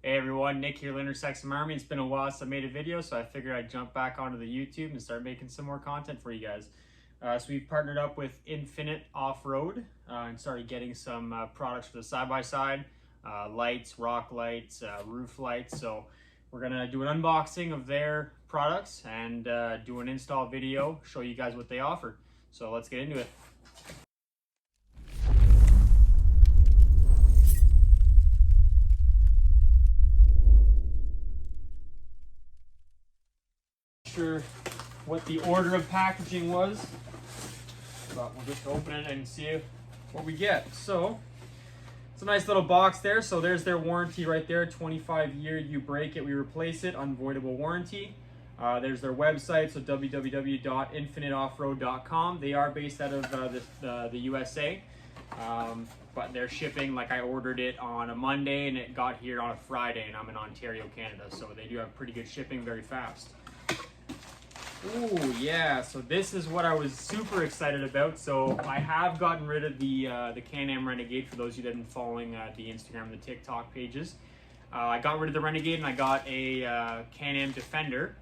Hey everyone, Nick here, Sex Army. It's been a while since I made a video, so I figured I'd jump back onto the YouTube and start making some more content for you guys. So we've partnered up with Infinite Off-Road and started getting some products for the side-by-side, lights, rock lights, roof lights. So we're gonna do an unboxing of their products and do an install video, show you guys what they offer. So let's get into it. Sure what the order of packaging was, but we'll just open it and see what we get. So it's a nice little box there. So there's their warranty right there, 25-year, you break it, we replace it, unvoidable warranty. There's their website, so www.infiniteoffroad.com. They are based out of the USA, but they're shipping, like I ordered it on a Monday and it got here on a Friday, and I'm in Ontario, Canada, so they do have pretty good shipping, very fast. Ooh, yeah, so this is what I was super excited about. So I have gotten rid of the Can-Am Renegade, for those of you that have been following the Instagram and the TikTok pages. I got rid of the Renegade and I got a Can-Am Defender.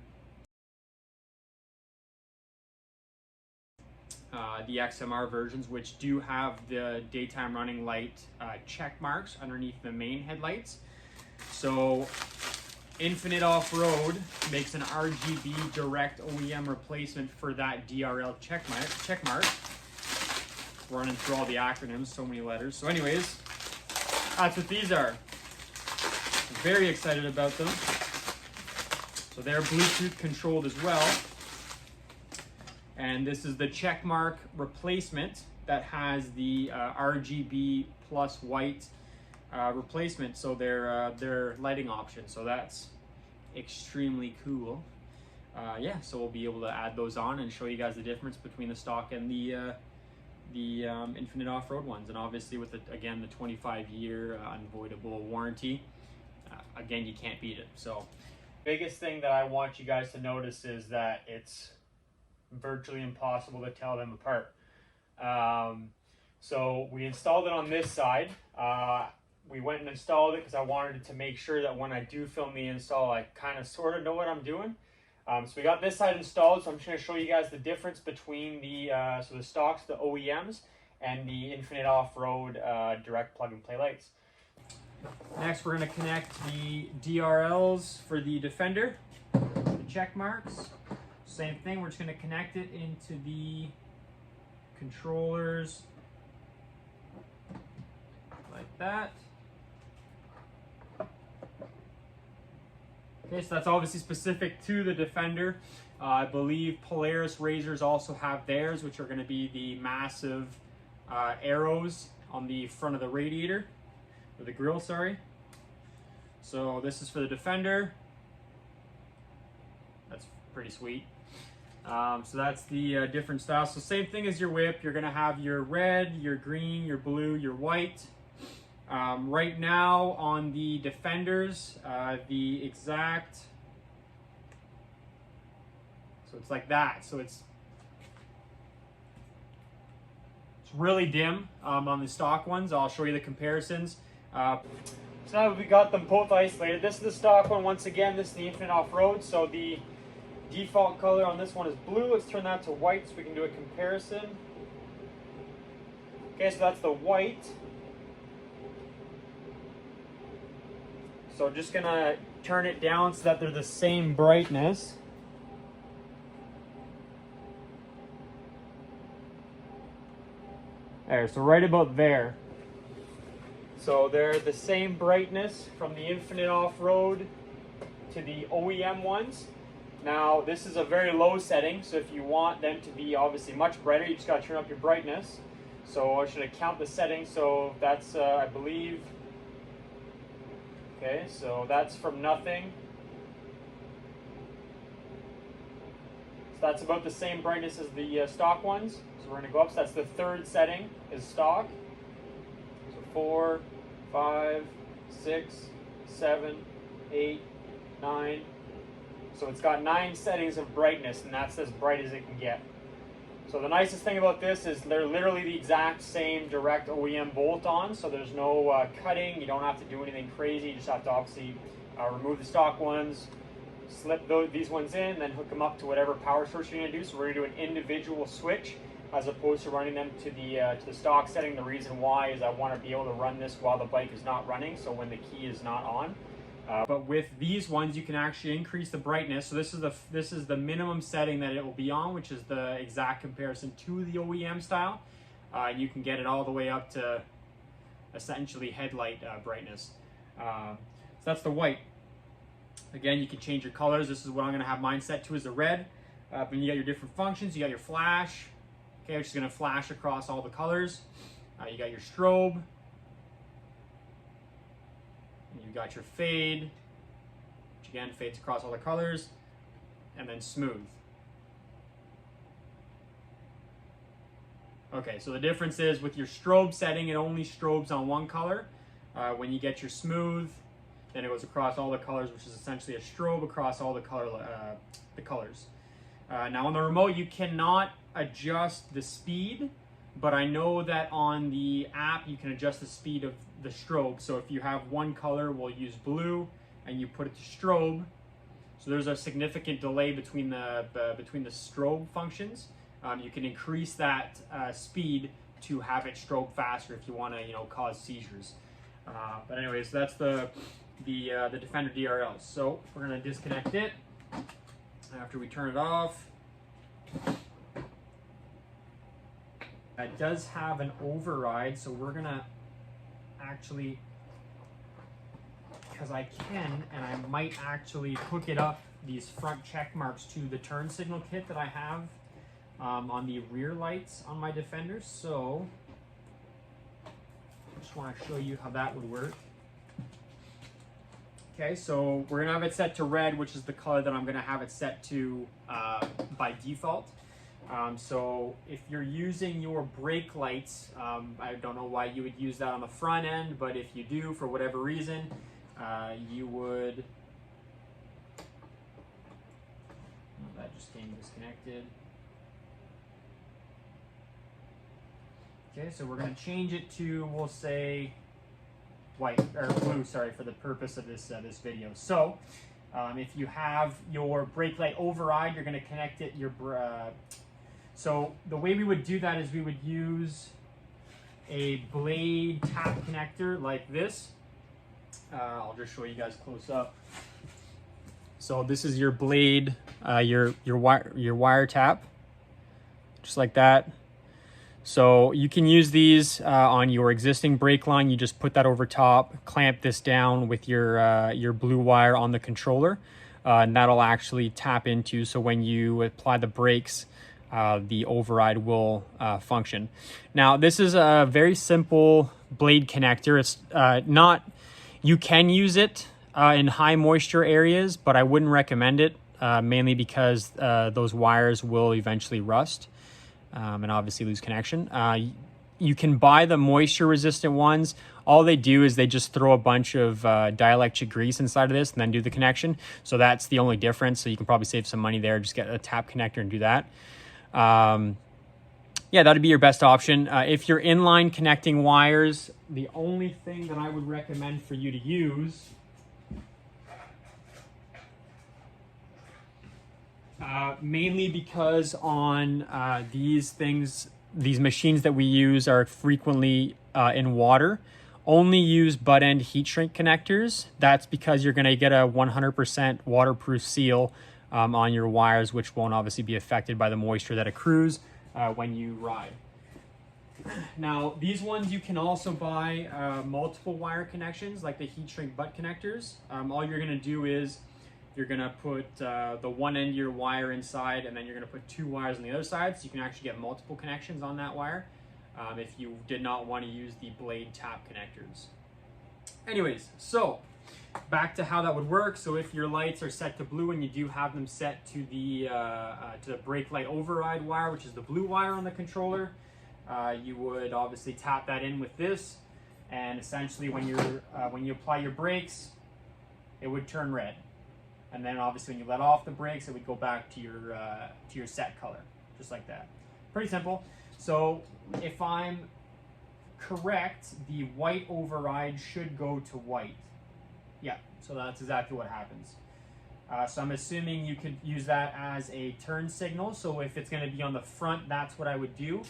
The XMR versions, which do have the daytime running light check marks underneath the main headlights. So Infinite Off-Road makes an RGB direct OEM replacement for that DRL check mark. Running through all the acronyms, so many letters. So anyways, that's what these are. I'm very excited about them. So they're Bluetooth controlled as well. And this is the check mark replacement that has the RGB plus white replacement, so their lighting option. So that's extremely cool. Yeah, so we'll be able to add those on and show you guys the difference between the stock and the Infinite Off-Road ones. And obviously with again the 25-year unvoidable warranty, again, you can't beat it. So biggest thing that I want you guys to notice is that it's virtually impossible to tell them apart. So we installed it on this side. We went and installed it because I wanted to make sure that when I do film the install, I kind of sort of know what I'm doing. So we got this side installed, so I'm just going to show you guys the difference between the stocks, the OEMs, and the Infinite Off-Road direct plug-and-play lights. Next, we're going to connect the DRLs for the Defender, the check marks. Same thing, we're just going to connect it into the controllers like that. Okay, so that's obviously specific to the Defender. I believe Polaris Razors also have theirs, which are going to be the massive arrows on the front of the radiator, or the grill, sorry. So this is for the Defender. That's pretty sweet. So that's the different styles. So same thing as your whip, you're going to have your red, your green, your blue, your white. Right now on the Defenders, the exact, so it's like that. So it's really dim on the stock ones. I'll show you the comparisons. So now we got them both isolated. This is the stock one. Once again, this is the Infinite Off-Road. So the default color on this one is blue. Let's turn that to white so we can do a comparison. Okay, so that's the white. So just gonna turn it down so that they're the same brightness. There, so right about there. So they're the same brightness from the Infinite Off-Road to the OEM ones. Now this is a very low setting, so if you want them to be obviously much brighter, you just gotta turn up your brightness. So I should count the settings. So that's I believe. Okay, so that's from nothing. So that's about the same brightness as the stock ones. So we're going to go up. So that's the third setting is stock. So 4, 5, 6, 7, 8, 9. So it's got 9 settings of brightness, and that's as bright as it can get. So the nicest thing about this is they're literally the exact same direct OEM bolt-on, so there's no cutting. You don't have to do anything crazy. You just have to obviously remove the stock ones, slip these ones in, then hook them up to whatever power source you're going to do. So we're going to do an individual switch as opposed to running them to the stock setting. The reason why is I want to be able to run this while the bike is not running, so when the key is not on. But with these ones, you can actually increase the brightness. So this is the minimum setting that it will be on, which is the exact comparison to the OEM style. And you can get it all the way up to essentially headlight brightness. So that's the white. Again, you can change your colors. This is what I'm going to have mine set to, is the red. Then you got your different functions. You got your flash, okay, which is going to flash across all the colors. You got your strobe. You got your fade, which again fades across all the colors, and then smooth. Okay, so the difference is with your strobe setting, it only strobes on one color. When you get your smooth, then it goes across all the colors, which is essentially a strobe across all the colors. Now on the remote, you cannot adjust the speed, but I know that on the app you can adjust the speed of the strobe. So if you have one color, we'll use blue, and you put it to strobe. So there's a significant delay between the strobe functions. You can increase that speed to have it strobe faster if you want to, cause seizures. But anyways, that's the Defender DRL. So we're gonna disconnect it after we turn it off. It does have an override, so we're gonna actually, because I can, and I might actually hook it up, these front check marks, to the turn signal kit that I have on the rear lights on my Defenders. So I just want to show you how that would work. Okay, so we're gonna have it set to red, which is the color that I'm gonna have it set to by default. So if you're using your brake lights, I don't know why you would use that on the front end, but if you do, for whatever reason, you would, oh, that just came disconnected. Okay, so we're going to change it to, we'll say, white, or blue, sorry, for the purpose of this video. So if you have your brake light override, you're going to connect it, so the way we would do that is we would use a blade tap connector like this. I'll just show you guys close up. So this is your blade, your wire tap, just like that. So you can use these on your existing brake line. You just put that over top, clamp this down with your blue wire on the controller, and that'll actually tap into. So when you apply the brakes, the override will function. Now, this is a very simple blade connector. It's not, you can use it in high moisture areas, but I wouldn't recommend it, mainly because those wires will eventually rust and obviously lose connection. You can buy the moisture resistant ones. All they do is they just throw a bunch of dielectric grease inside of this and then do the connection. So that's the only difference. So you can probably save some money there. Just get a tap connector and do that. Yeah, that'd be your best option. If you're inline connecting wires, the only thing that I would recommend for you to use mainly because on these machines that we use are frequently in water, only use butt end heat shrink connectors. That's because you're going to get a 100% waterproof seal on your wires, which won't obviously be affected by the moisture that accrues when you ride. Now, these ones you can also buy multiple wire connections, like the heat shrink butt connectors. All you're going to do is you're going to put the one end of your wire inside, and then you're going to put two wires on the other side, so you can actually get multiple connections on that wire if you did not want to use the blade tap connectors. Anyways, so back to how that would work. So if your lights are set to blue and you do have them set to the brake light override wire, which is the blue wire on the controller, you would obviously tap that in with this, and essentially when you apply your brakes, it would turn red. And then obviously when you let off the brakes, it would go back to your set color, just like that. pretty simple. So if I'm correct, the white override should go to white. Yeah, so that's exactly what happens. So I'm assuming you could use that as a turn signal. So if it's going to be on the front, that's what I would do.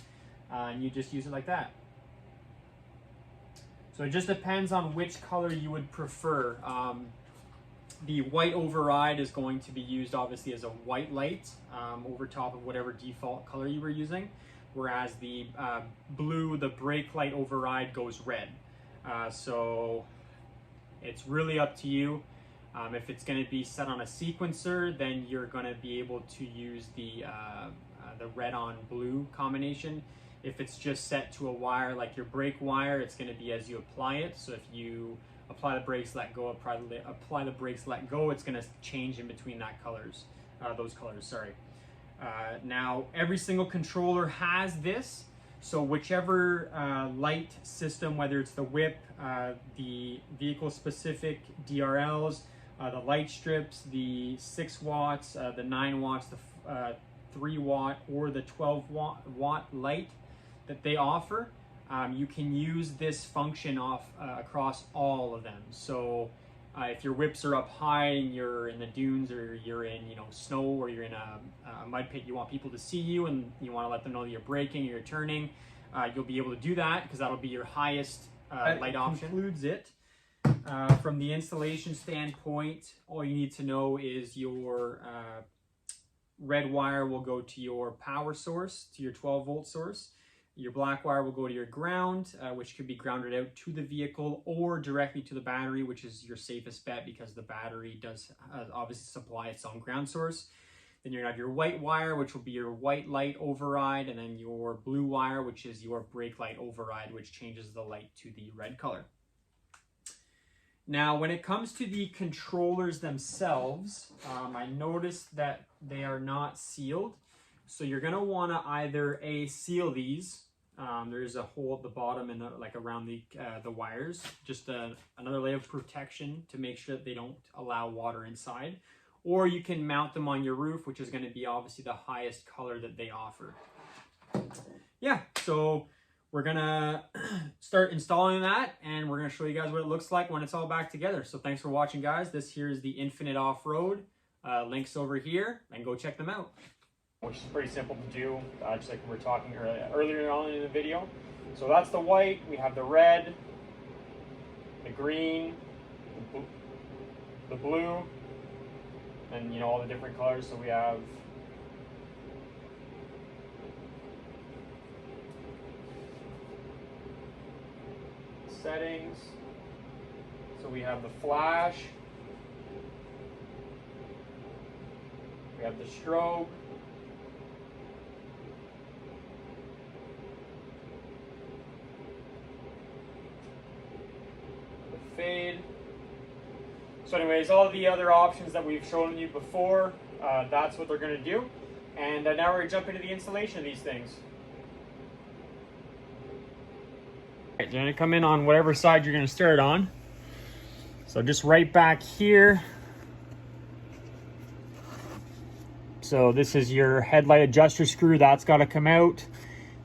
And you just use it like that. So it just depends on which color you would prefer. The white override is going to be used obviously as a white light over top of whatever default color you were using. Whereas the blue, the brake light override, goes red. So it's really up to you. If it's going to be set on a sequencer, then you're going to be able to use the red on blue combination. If it's just set to a wire like your brake wire, it's going to be as you apply it. So if you apply the brakes, let go, apply the brakes, let go, it's going to change in between those colors, sorry. Now, every single controller has this. So whichever light system, whether it's the whip, the vehicle-specific DRLs, the light strips, the 6 watts, the 9 watts, the 3 watt, or the 12 watt light that they offer, you can use this function across all of them. So if your whips are up high and you're in the dunes, or you're in snow, or you're in a mud pit, you want people to see you and you want to let them know that you're braking or you're turning, you'll be able to do that because that'll be your highest light option. Includes it. From the installation standpoint, all you need to know is your red wire will go to your power source, to your 12-volt source. Your black wire will go to your ground, which could be grounded out to the vehicle or directly to the battery, which is your safest bet because the battery does obviously supply its own ground source. Then you're going to have your white wire, which will be your white light override, and then your blue wire, which is your brake light override, which changes the light to the red color. Now, when it comes to the controllers themselves, I noticed that they are not sealed. So you're going to want to either seal these. There's a hole at the bottom and like around the wires, just another layer of protection to make sure that they don't allow water inside. Or you can mount them on your roof, which is going to be obviously the highest color that they offer. Yeah, so we're going to start installing that, and we're going to show you guys what it looks like when it's all back together. So thanks for watching, guys. This here is the Infinite Off-Road. Links over here, and go check them out. Which is pretty simple to do, just like we were talking earlier on in the video. So that's the white, we have the red, the green, the blue, and all the different colors. So we have settings, so we have the flash, we have the strobe, fade. So anyways, all the other options that we've shown you before, that's what they're going to do. And now we're going to jump into the installation of these things. Alright, you're going to come in on whatever side you're going to start on. So just right back here. So this is your headlight adjuster screw. That's got to come out.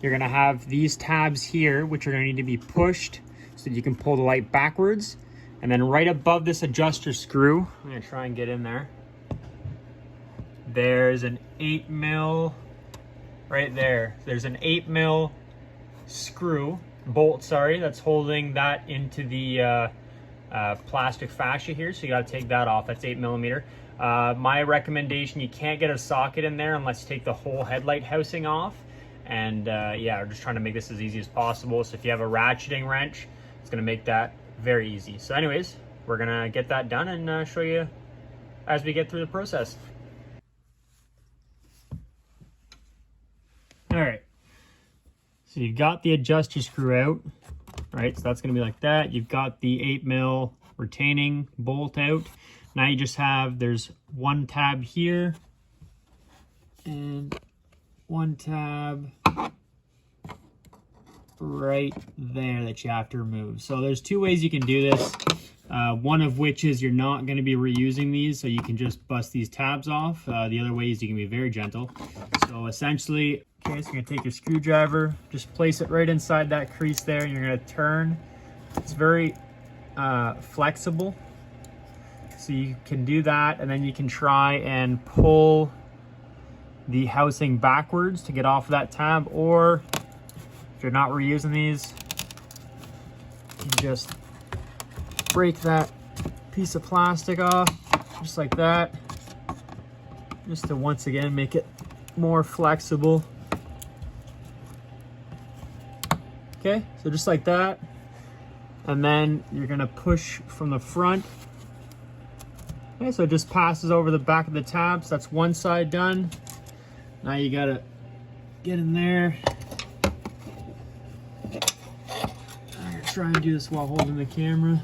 You're going to have these tabs here, which are going to need to be pushed so that you can pull the light backwards. And then right above this adjuster screw, I'm going to try and get in there. There's an 8mm right there. There's an 8mm bolt, that's holding that into the plastic fascia here. So you got to take that off. That's 8mm. My recommendation, you can't get a socket in there unless you take the whole headlight housing off. And yeah, we're just trying to make this as easy as possible. So if you have a ratcheting wrench, it's going to make that very easy. So anyways, we're gonna get that done and show you as we get through the process. All right, so you've got the adjuster screw out, right? So that's gonna be like that. You've got the 8mm retaining bolt out. Now you just have, there's one tab here and one tab right there that you have to remove. So there's two ways you can do this. One of which is you're not going to be reusing these, so you can just bust these tabs off. The other way is you can be very gentle. So essentially, okay, so you're going to take your screwdriver, just place it right inside that crease there, and you're going to turn. It's very flexible, so you can do that, and then you can try and pull the housing backwards to get off of that tab, or if you're not reusing these, you just break that piece of plastic off just like that, just to once again make it more flexible. Okay, so just like that, and then you're gonna push from the front. Okay, so it just passes over the back of the tabs. That's one side done. Now you gotta get in there. I'm gonna try and do this while holding the camera.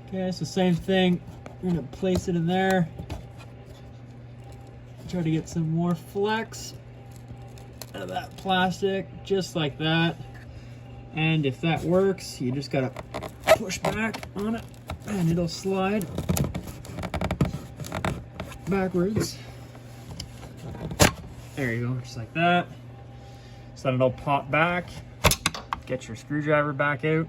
Okay, so same thing. We're gonna place it in there. Try to get some more flex out of that plastic, just like that. And if that works, you just gotta push back on it and it'll slide backwards. There you go, just like that. So then it'll pop back. Get your screwdriver back out.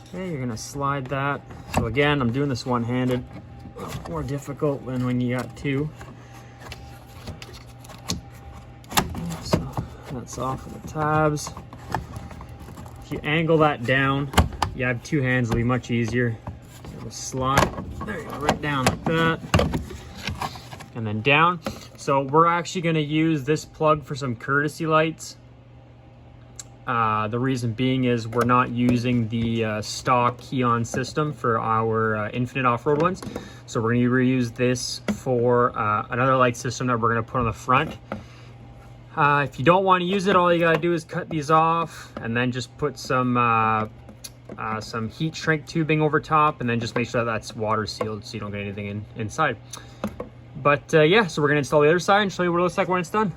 Okay, you're gonna slide that. So again, I'm doing this one-handed. More difficult than when you got two. So that's off of the tabs. If you angle that down, you have two hands, it'll be much easier. So it'll slide, there you go, right down like that. And then down. So we're actually gonna use this plug for some courtesy lights. The reason being is we're not using the stock key-on system for our infinite off-road ones. So we're gonna reuse this for another light system that we're gonna put on the front. If you don't want to use it, all you gotta do is cut these off and then just put some heat shrink tubing over top, and then just make sure that that's water sealed so you don't get anything inside. But yeah, so we're gonna install the other side and show you what it looks like when it's done.